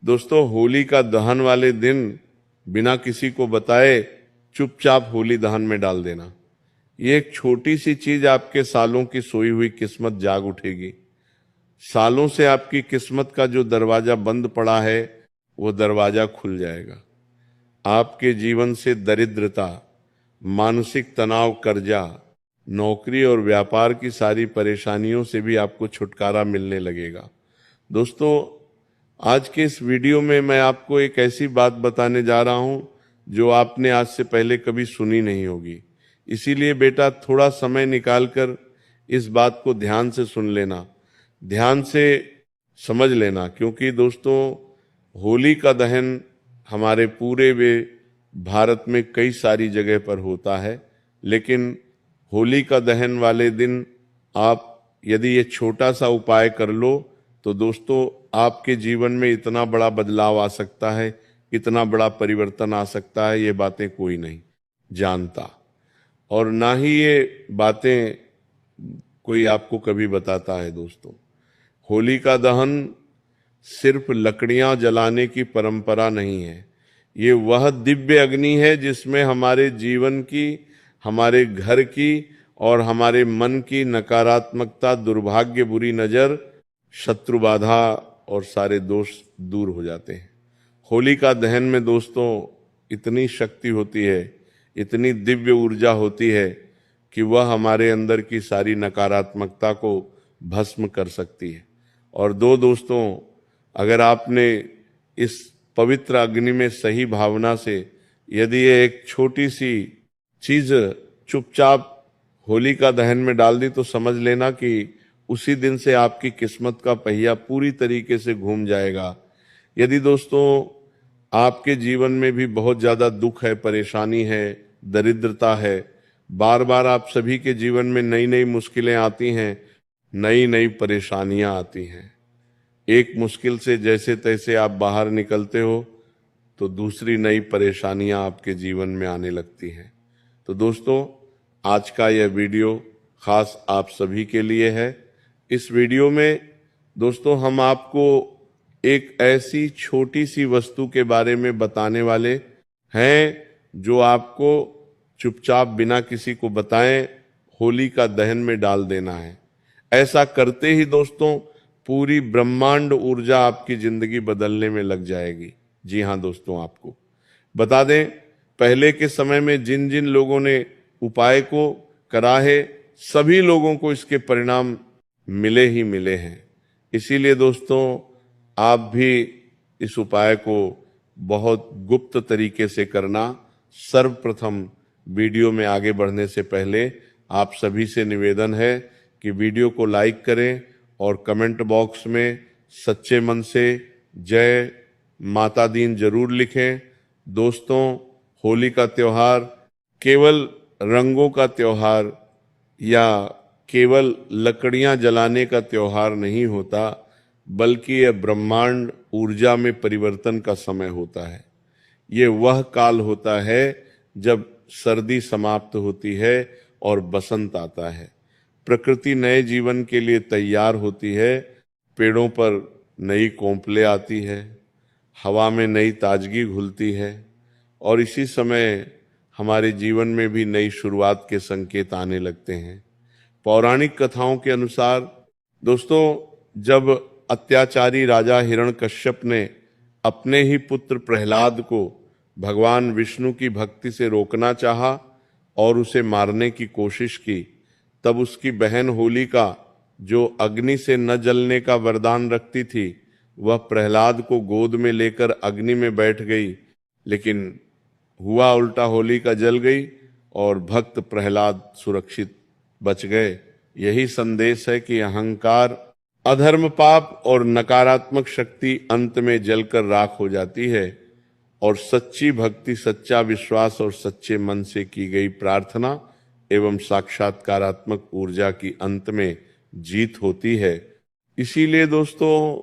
दोस्तों, होली का दहन वाले दिन बिना किसी को बताए चुपचाप होली दहन में डाल देना। ये एक छोटी सी चीज आपके सालों की सोई हुई किस्मत जाग उठेगी। सालों से आपकी किस्मत का जो दरवाजा बंद पड़ा है वो दरवाजा खुल जाएगा। आपके जीवन से दरिद्रता, मानसिक तनाव, कर्जा, नौकरी और व्यापार की सारी परेशानियों से भी आपको छुटकारा मिलने लगेगा। दोस्तों, आज के इस वीडियो में मैं आपको एक ऐसी बात बताने जा रहा हूं जो आपने आज से पहले कभी सुनी नहीं होगी। इसीलिए बेटा, थोड़ा समय निकालकर इस बात को ध्यान से सुन लेना, ध्यान से समझ लेना, क्योंकि दोस्तों, होली का दहन हमारे पूरे वे भारत में कई सारी जगह पर होता है, लेकिन होली का दहन वाले दिन आप यदि ये छोटा सा उपाय कर लो तो दोस्तों, आपके जीवन में इतना बड़ा बदलाव आ सकता है, इतना बड़ा परिवर्तन आ सकता है, ये बातें कोई नहीं जानता और ना ही ये बातें कोई आपको कभी बताता है। दोस्तों, होली का दहन सिर्फ लकड़ियां जलाने की परंपरा नहीं है। ये वह दिव्य अग्नि है जिसमें हमारे जीवन की, हमारे घर की और हमारे मन की नकारात्मकता, दुर्भाग्य, बुरी नजर, शत्रु बाधा और सारे दोष दूर हो जाते हैं। होली का दहन में दोस्तों इतनी शक्ति होती है, इतनी दिव्य ऊर्जा होती है कि वह हमारे अंदर की सारी नकारात्मकता को भस्म कर सकती है। और दोस्तों, अगर आपने इस पवित्र अग्नि में सही भावना से यदि ये एक छोटी सी चीज चुपचाप होली का दहन में डाल दी तो समझ लेना कि उसी दिन से आपकी किस्मत का पहिया पूरी तरीके से घूम जाएगा। यदि दोस्तों आपके जीवन में भी बहुत ज्यादा दुख है, परेशानी है, दरिद्रता है, बार बार आप सभी के जीवन में नई नई मुश्किलें आती हैं, नई नई परेशानियां आती हैं, एक मुश्किल से जैसे तैसे आप बाहर निकलते हो तो दूसरी नई परेशानियां आपके जीवन में आने लगती हैं। तो दोस्तों, आज का यह वीडियो खास आप सभी के लिए है। इस वीडियो में दोस्तों हम आपको एक ऐसी छोटी सी वस्तु के बारे में बताने वाले हैं जो आपको चुपचाप बिना किसी को बताएं होली का दहन में डाल देना है। ऐसा करते ही दोस्तों पूरी ब्रह्मांड ऊर्जा आपकी जिंदगी बदलने में लग जाएगी। जी हां दोस्तों, आपको बता दें, पहले के समय में जिन जिन लोगों ने उपाय को करा है, सभी लोगों को इसके परिणाम मिले ही मिले हैं। इसीलिए दोस्तों, आप भी इस उपाय को बहुत गुप्त तरीके से करना। सर्वप्रथम वीडियो में आगे बढ़ने से पहले आप सभी से निवेदन है कि वीडियो को लाइक करें और कमेंट बॉक्स में सच्चे मन से जय माता दीन जरूर लिखें। दोस्तों, होली का त्योहार केवल रंगों का त्योहार या केवल लकड़ियां जलाने का त्योहार नहीं होता, बल्कि यह ब्रह्मांड ऊर्जा में परिवर्तन का समय होता है। ये वह काल होता है जब सर्दी समाप्त होती है और बसंत आता है। प्रकृति नए जीवन के लिए तैयार होती है, पेड़ों पर नई कोंपले आती है, हवा में नई ताजगी घुलती है और इसी समय हमारे जीवन में भी नई शुरुआत के संकेत आने लगते हैं। पौराणिक कथाओं के अनुसार दोस्तों, जब अत्याचारी राजा हिरण्यकश्यप ने अपने ही पुत्र प्रहलाद को भगवान विष्णु की भक्ति से रोकना चाहा और उसे मारने की कोशिश की, तब उसकी बहन होलिका, जो अग्नि से न जलने का वरदान रखती थी, वह प्रहलाद को गोद में लेकर अग्नि में बैठ गई, लेकिन हुआ उल्टा, होलिका जल गई और भक्त प्रहलाद सुरक्षित बच गए। यही संदेश है कि अहंकार, अधर्म, पाप और नकारात्मक शक्ति अंत में जलकर राख हो जाती है और सच्ची भक्ति, सच्चा विश्वास और सच्चे मन से की गई प्रार्थना एवं साक्षात्कारात्मक ऊर्जा की अंत में जीत होती है। इसीलिए दोस्तों,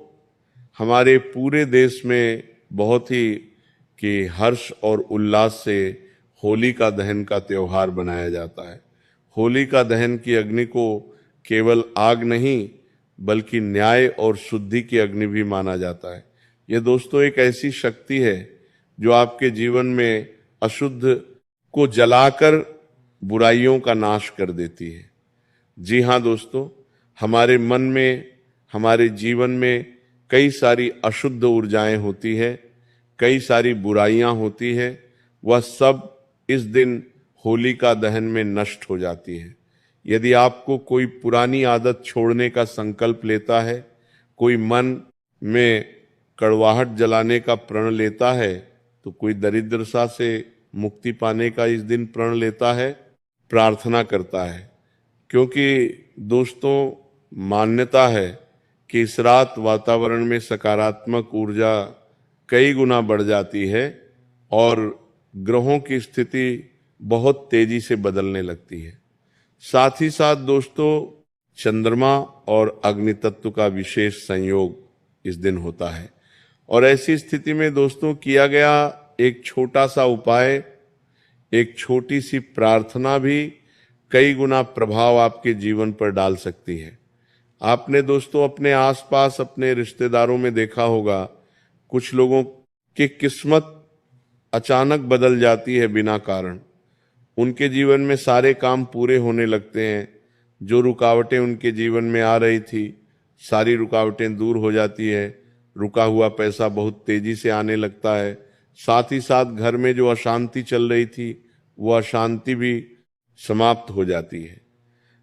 हमारे पूरे देश में बहुत ही कि हर्ष और उल्लास से होली का दहन का त्योहार बनाया जाता है। होली का दहन की अग्नि को केवल आग नहीं बल्कि न्याय और शुद्धि की अग्नि भी माना जाता है। ये दोस्तों एक ऐसी शक्ति है जो आपके जीवन में अशुद्ध को जलाकर बुराइयों का नाश कर देती है। जी हाँ दोस्तों, हमारे मन में, हमारे जीवन में कई सारी अशुद्ध ऊर्जाएं होती है, कई सारी बुराइयां होती है, वह सब इस दिन होलिका दहन में नष्ट हो जाती है। यदि आपको कोई पुरानी आदत छोड़ने का संकल्प लेता है, कोई मन में कड़वाहट जलाने का प्रण लेता है, तो कोई दरिद्रता से मुक्ति पाने का इस दिन प्रण लेता है, प्रार्थना करता है। क्योंकि दोस्तों मान्यता है कि इस रात वातावरण में सकारात्मक ऊर्जा कई गुना बढ़ जाती है और ग्रहों की स्थिति बहुत तेजी से बदलने लगती है। साथ ही साथ दोस्तों चंद्रमा और अग्नि तत्व का विशेष संयोग इस दिन होता है और ऐसी स्थिति में दोस्तों किया गया एक छोटा सा उपाय, एक छोटी सी प्रार्थना भी कई गुना प्रभाव आपके जीवन पर डाल सकती है। आपने दोस्तों अपने आसपास अपने रिश्तेदारों में देखा होगा, कुछ लोगों की किस्मत अचानक बदल जाती है बिना कारण। उनके जीवन में सारे काम पूरे होने लगते हैं, जो रुकावटें उनके जीवन में आ रही थी सारी रुकावटें दूर हो जाती है, रुका हुआ पैसा बहुत तेजी से आने लगता है, साथ ही साथ घर में जो अशांति चल रही थी वो अशांति भी समाप्त हो जाती है।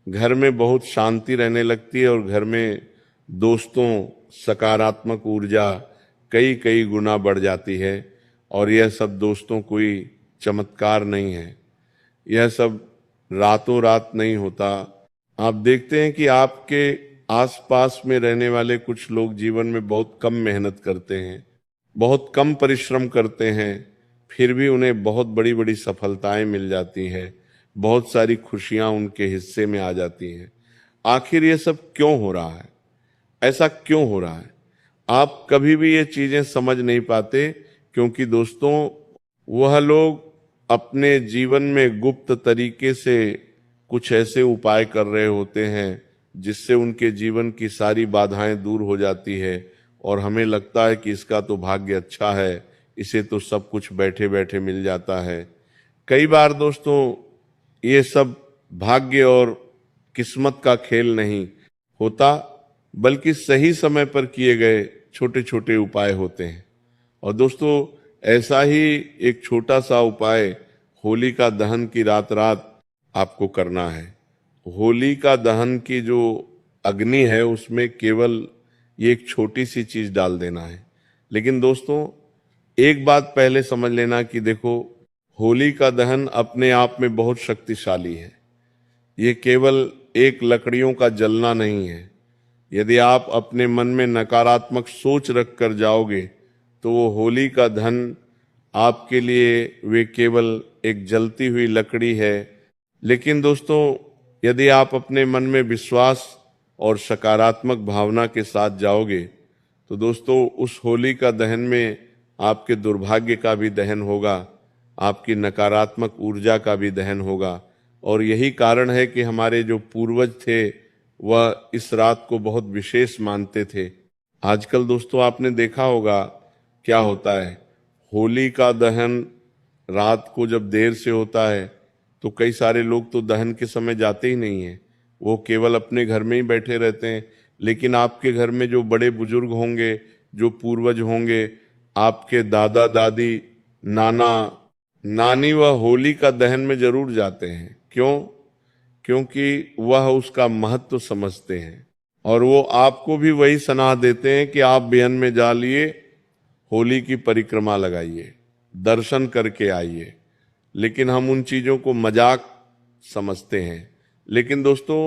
घर में बहुत शांति रहने लगती है और घर में दोस्तों सकारात्मक ऊर्जा कई कई गुना बढ़ जाती है। और यह सब दोस्तों कोई चमत्कार नहीं है, यह सब रातों रात नहीं होता। आप देखते हैं कि आपके आसपास में रहने वाले कुछ लोग जीवन में बहुत कम मेहनत करते हैं, बहुत कम परिश्रम करते हैं, फिर भी उन्हें बहुत बड़ी बड़ी सफलताएं मिल जाती हैं, बहुत सारी खुशियां उनके हिस्से में आ जाती हैं। आखिर ये सब क्यों हो रहा है? ऐसा क्यों हो रहा है? आप कभी भी ये चीजें समझ नहीं पाते, क्योंकि दोस्तों वह लोग अपने जीवन में गुप्त तरीके से कुछ ऐसे उपाय कर रहे होते हैं जिससे उनके जीवन की सारी बाधाएं दूर हो जाती है और हमें लगता है कि इसका तो भाग्य अच्छा है, इसे तो सब कुछ बैठे बैठे मिल जाता है। कई बार दोस्तों ये सब भाग्य और किस्मत का खेल नहीं होता, बल्कि सही समय पर किए गए छोटे छोटे उपाय होते हैं। और दोस्तों ऐसा ही एक छोटा सा उपाय होलिका दहन की रात आपको करना है। होलिका दहन की जो अग्नि है उसमें केवल ये एक छोटी सी चीज डाल देना है। लेकिन दोस्तों एक बात पहले समझ लेना कि देखो, होलिका दहन अपने आप में बहुत शक्तिशाली है। ये केवल एक लकड़ियों का जलना नहीं है। यदि आप अपने मन में नकारात्मक सोच रख कर जाओगे तो वो होलिका दहन आपके लिए वे केवल एक जलती हुई लकड़ी है। लेकिन दोस्तों यदि आप अपने मन में विश्वास और सकारात्मक भावना के साथ जाओगे तो दोस्तों उस होलिका दहन में आपके दुर्भाग्य का भी दहन होगा, आपकी नकारात्मक ऊर्जा का भी दहन होगा। और यही कारण है कि हमारे जो पूर्वज थे वह इस रात को बहुत विशेष मानते थे। आजकल दोस्तों आपने देखा होगा क्या होता है, होली का दहन रात को जब देर से होता है तो कई सारे लोग तो दहन के समय जाते ही नहीं हैं, वो केवल अपने घर में ही बैठे रहते हैं। लेकिन आपके घर में जो बड़े बुजुर्ग होंगे, जो पूर्वज होंगे, आपके दादा दादी, नाना नानी, वह होली का दहन में जरूर जाते हैं। क्यों? क्योंकि वह उसका महत्व समझते हैं और वो आपको भी वही सलाह देते हैं कि आप बेहन में जा लिए, होली की परिक्रमा लगाइए, दर्शन करके आइए। लेकिन हम उन चीजों को मजाक समझते हैं। लेकिन दोस्तों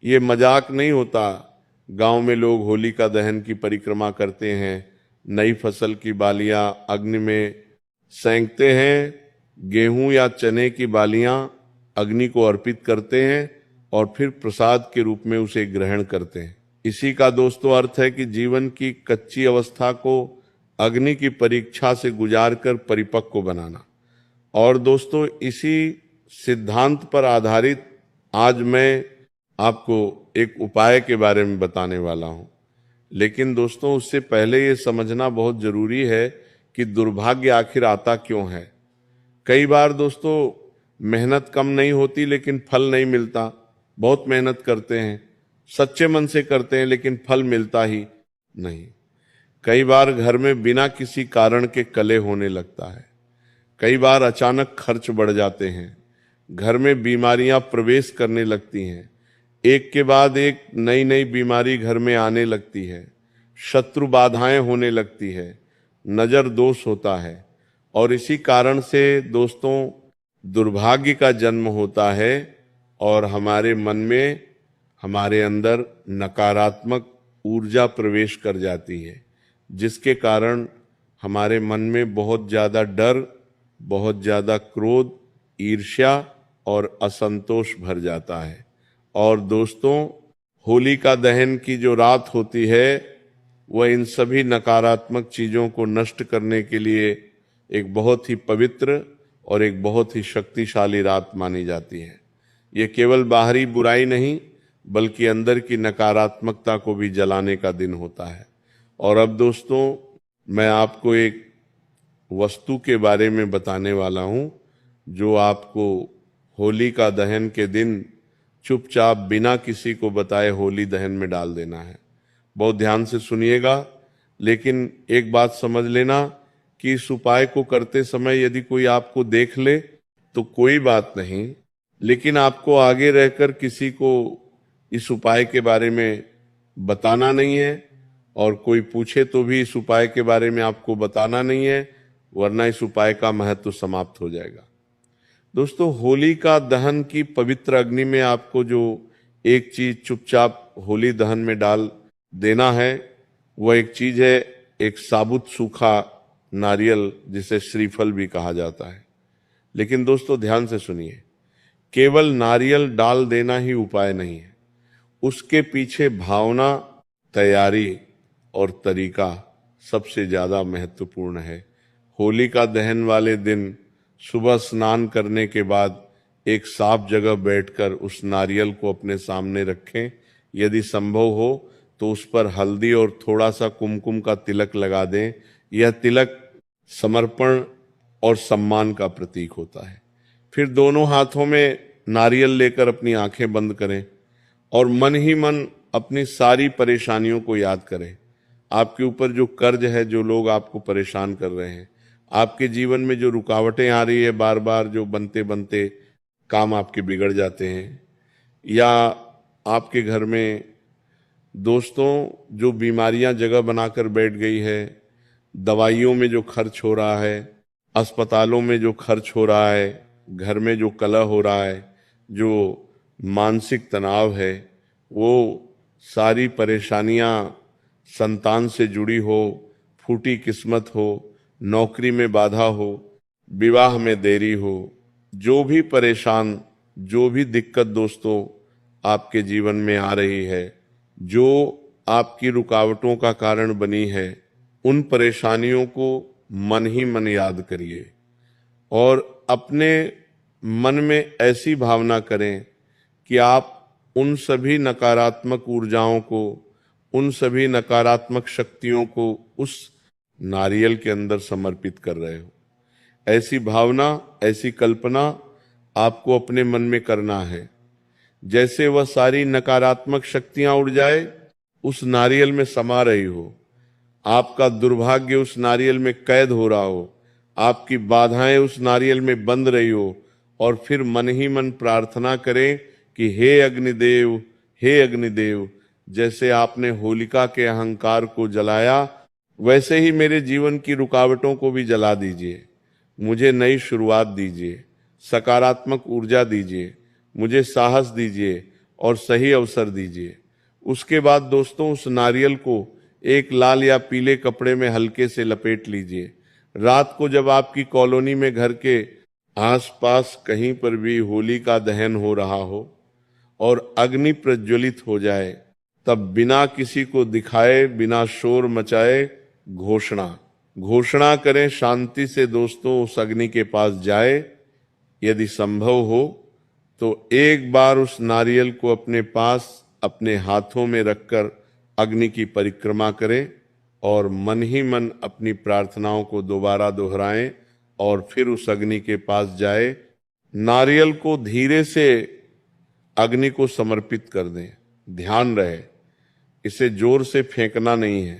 ये मजाक नहीं होता। गांव में लोग होलिका दहन की परिक्रमा करते हैं, नई फसल की बालियां अग्नि में सेंकते हैं, गेहूं या चने की बालियां अग्नि को अर्पित करते हैं और फिर प्रसाद के रूप में उसे ग्रहण करते हैं। इसी का दोस्तों अर्थ है कि जीवन की कच्ची अवस्था को अग्नि की परीक्षा से गुजारकर परिपक्व बनाना। और दोस्तों इसी सिद्धांत पर आधारित आज मैं आपको एक उपाय के बारे में बताने वाला हूं। लेकिन दोस्तों उससे पहले ये समझना बहुत जरूरी है कि दुर्भाग्य आखिर आता क्यों है। कई बार दोस्तों मेहनत कम नहीं होती लेकिन फल नहीं मिलता। बहुत मेहनत करते हैं, सच्चे मन से करते हैं, लेकिन फल मिलता ही नहीं। कई बार घर में बिना किसी कारण के कलह होने लगता है। कई बार अचानक खर्च बढ़ जाते हैं। घर में बीमारियां प्रवेश करने लगती हैं। एक के बाद एक नई नई बीमारी घर में आने लगती है। शत्रु बाधाएं होने लगती है। नजर दोष होता है। और इसी कारण से दोस्तों दुर्भाग्य का जन्म होता है और हमारे मन में, हमारे अंदर नकारात्मक ऊर्जा प्रवेश कर जाती है, जिसके कारण हमारे मन में बहुत ज्यादा डर, बहुत ज्यादा क्रोध, ईर्ष्या और असंतोष भर जाता है। और दोस्तों होलिका दहन की जो रात होती है वह इन सभी नकारात्मक चीजों को नष्ट करने के लिए एक बहुत ही पवित्र और एक बहुत ही शक्तिशाली रात मानी जाती है। ये केवल बाहरी बुराई नहीं बल्कि अंदर की नकारात्मकता को भी जलाने का दिन होता है। और अब दोस्तों मैं आपको एक वस्तु के बारे में बताने वाला हूं जो आपको होलिका दहन के दिन चुपचाप बिना किसी को बताए होली दहन में डाल देना है। बहुत ध्यान से सुनिएगा, लेकिन एक बात समझ लेना कि इस उपाय को करते समय यदि कोई आपको देख ले तो कोई बात नहीं, लेकिन आपको आगे रहकर किसी को इस उपाय के बारे में बताना नहीं है, और कोई पूछे तो भी इस उपाय के बारे में आपको बताना नहीं है, वरना इस उपाय का महत्व समाप्त हो जाएगा। दोस्तों होलिका दहन की पवित्र अग्नि में आपको जो एक चीज चुपचाप होली दहन में डाल देना है वह एक चीज है एक साबुत सूखा नारियल, जिसे श्रीफल भी कहा जाता है। लेकिन दोस्तों ध्यान से सुनिए, केवल नारियल डाल देना ही उपाय नहीं है, उसके पीछे भावना, तैयारी और तरीका सबसे ज्यादा महत्वपूर्ण है। होलिका दहन वाले दिन सुबह स्नान करने के बाद एक साफ जगह बैठकर उस नारियल को अपने सामने रखें। यदि संभव हो तो उस पर हल्दी और थोड़ा सा कुमकुम का तिलक लगा दें। यह तिलक समर्पण और सम्मान का प्रतीक होता है। फिर दोनों हाथों में नारियल लेकर अपनी आंखें बंद करें और मन ही मन अपनी सारी परेशानियों को याद करें। आपके ऊपर जो कर्ज है, जो लोग आपको परेशान कर रहे हैं, आपके जीवन में जो रुकावटें आ रही है, बार बार जो बनते बनते काम आपके बिगड़ जाते हैं, या आपके घर में दोस्तों जो बीमारियां जगह बनाकर बैठ गई है, दवाइयों में जो खर्च हो रहा है, अस्पतालों में जो खर्च हो रहा है, घर में जो कलह हो रहा है, जो मानसिक तनाव है, वो सारी परेशानियां संतान से जुड़ी हो, फूटी किस्मत हो, नौकरी में बाधा हो, विवाह में देरी हो, जो भी परेशान, जो भी दिक्कत दोस्तों आपके जीवन में आ रही है, जो आपकी रुकावटों का कारण बनी है, उन परेशानियों को मन ही मन याद करिए और अपने मन में ऐसी भावना करें कि आप उन सभी नकारात्मक ऊर्जाओं को, उन सभी नकारात्मक शक्तियों को उस नारियल के अंदर समर्पित कर रहे हो। ऐसी भावना, ऐसी कल्पना आपको अपने मन में करना है जैसे वह सारी नकारात्मक शक्तियां उड़ जाए, उस नारियल में समा रही हो। आपका दुर्भाग्य उस नारियल में कैद हो रहा हो, आपकी बाधाएं उस नारियल में बंद रही हो, और फिर मन ही मन प्रार्थना करें कि हे अग्निदेव, हे अग्निदेव, जैसे आपने होलिका के अहंकार को जलाया वैसे ही मेरे जीवन की रुकावटों को भी जला दीजिए। मुझे नई शुरुआत दीजिए, सकारात्मक ऊर्जा दीजिए, मुझे साहस दीजिए और सही अवसर दीजिए। उसके बाद दोस्तों उस नारियल को एक लाल या पीले कपड़े में हल्के से लपेट लीजिए। रात को जब आपकी कॉलोनी में घर के आसपास कहीं पर भी होली का दहन हो रहा हो और अग्नि प्रज्वलित हो जाए, तब बिना किसी को दिखाए, बिना शोर मचाए घोषणा करें शांति से दोस्तों, उस अग्नि के पास जाए। यदि संभव हो तो एक बार उस नारियल को अपने पास अपने हाथों में रखकर अग्नि की परिक्रमा करें और मन ही मन अपनी प्रार्थनाओं को दोबारा दोहराएं और फिर उस अग्नि के पास जाए। नारियल को धीरे से अग्नि को समर्पित कर दें। ध्यान रहे, इसे जोर से फेंकना नहीं है,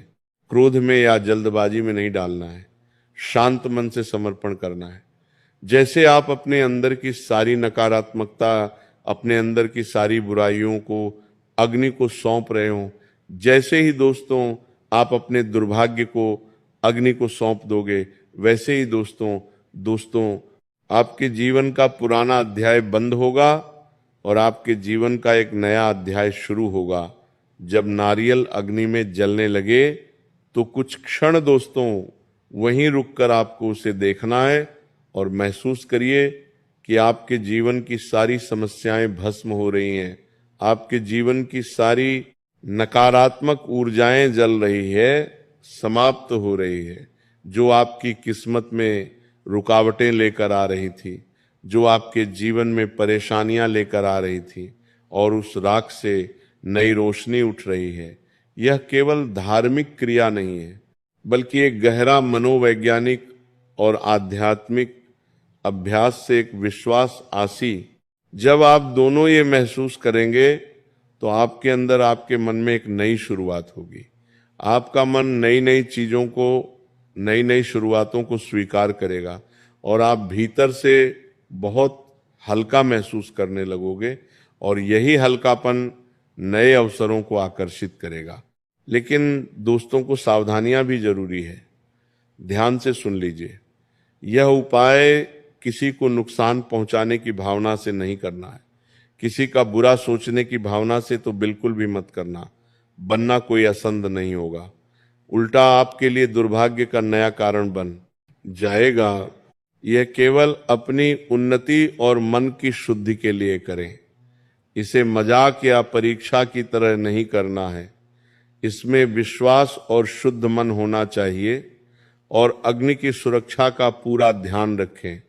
क्रोध में या जल्दबाजी में नहीं डालना है, शांत मन से समर्पण करना है। जैसे आप अपने अंदर की सारी नकारात्मकता, अपने अंदर की सारी बुराइयों को अग्नि को सौंप रहे हो, जैसे ही दोस्तों आप अपने दुर्भाग्य को अग्नि को सौंप दोगे, वैसे ही दोस्तों आपके जीवन का पुराना अध्याय बंद होगा और आपके जीवन का एक नया अध्याय शुरू होगा। जब नारियल अग्नि में जलने लगे तो कुछ क्षण दोस्तों वहीं रुककर आपको उसे देखना है और महसूस करिए कि आपके जीवन की सारी समस्याएं भस्म हो रही हैं, आपके जीवन की सारी नकारात्मक ऊर्जाएं जल रही है, समाप्त हो रही है। जो आपकी किस्मत में रुकावटें लेकर आ रही थी, जो आपके जीवन में परेशानियां लेकर आ रही थी, और उस राख से नई रोशनी उठ रही है। यह केवल धार्मिक क्रिया नहीं है, बल्कि एक गहरा मनोवैज्ञानिक और आध्यात्मिक अभ्यास से एक विश्वास आसी। जब आप दोनों ये महसूस करेंगे तो आपके अंदर, आपके मन में एक नई शुरुआत होगी। आपका मन नई नई चीजों को, नई नई शुरुआतों को स्वीकार करेगा और आप भीतर से बहुत हल्का महसूस करने लगोगे और यही हल्कापन नए अवसरों को आकर्षित करेगा। लेकिन दोस्तों को सावधानियां भी जरूरी है। ध्यान से सुन लीजिए, यह उपाय किसी को नुकसान पहुंचाने की भावना से नहीं करना है, किसी का बुरा सोचने की भावना से तो बिल्कुल भी मत करना, बनना कोई असंद नहीं होगा, उल्टा आपके लिए दुर्भाग्य का नया कारण बन जाएगा। यह केवल अपनी उन्नति और मन की शुद्धि के लिए करें। इसे मजाक या परीक्षा की तरह नहीं करना है। इसमें विश्वास और शुद्ध मन होना चाहिए और अग्नि की सुरक्षा का पूरा ध्यान रखें।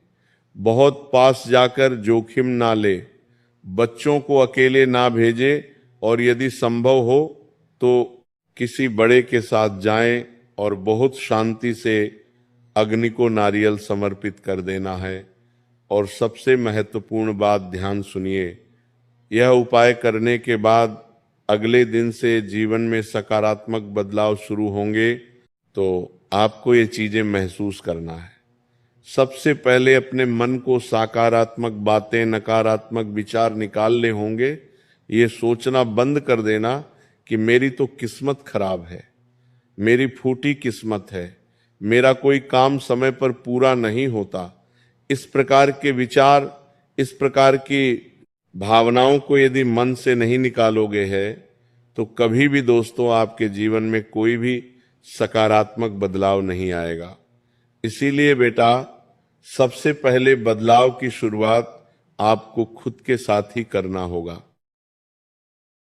बहुत पास जाकर जोखिम ना ले, बच्चों को अकेले ना भेजे और यदि संभव हो तो किसी बड़े के साथ जाएं और बहुत शांति से अग्नि को नारियल समर्पित कर देना है। और सबसे महत्वपूर्ण बात, ध्यान सुनिए, यह उपाय करने के बाद अगले दिन से जीवन में सकारात्मक बदलाव शुरू होंगे। तो आपको ये चीजें महसूस करना है। सबसे पहले अपने मन को सकारात्मक बातें, नकारात्मक विचार निकालने होंगे। ये सोचना बंद कर देना कि मेरी तो किस्मत खराब है, मेरी फूटी किस्मत है, मेरा कोई काम समय पर पूरा नहीं होता। इस प्रकार के विचार, इस प्रकार की भावनाओं को यदि मन से नहीं निकालोगे है तो कभी भी दोस्तों आपके जीवन में कोई भी सकारात्मक बदलाव नहीं आएगा। इसीलिए बेटा, सबसे पहले बदलाव की शुरुआत आपको खुद के साथ ही करना होगा।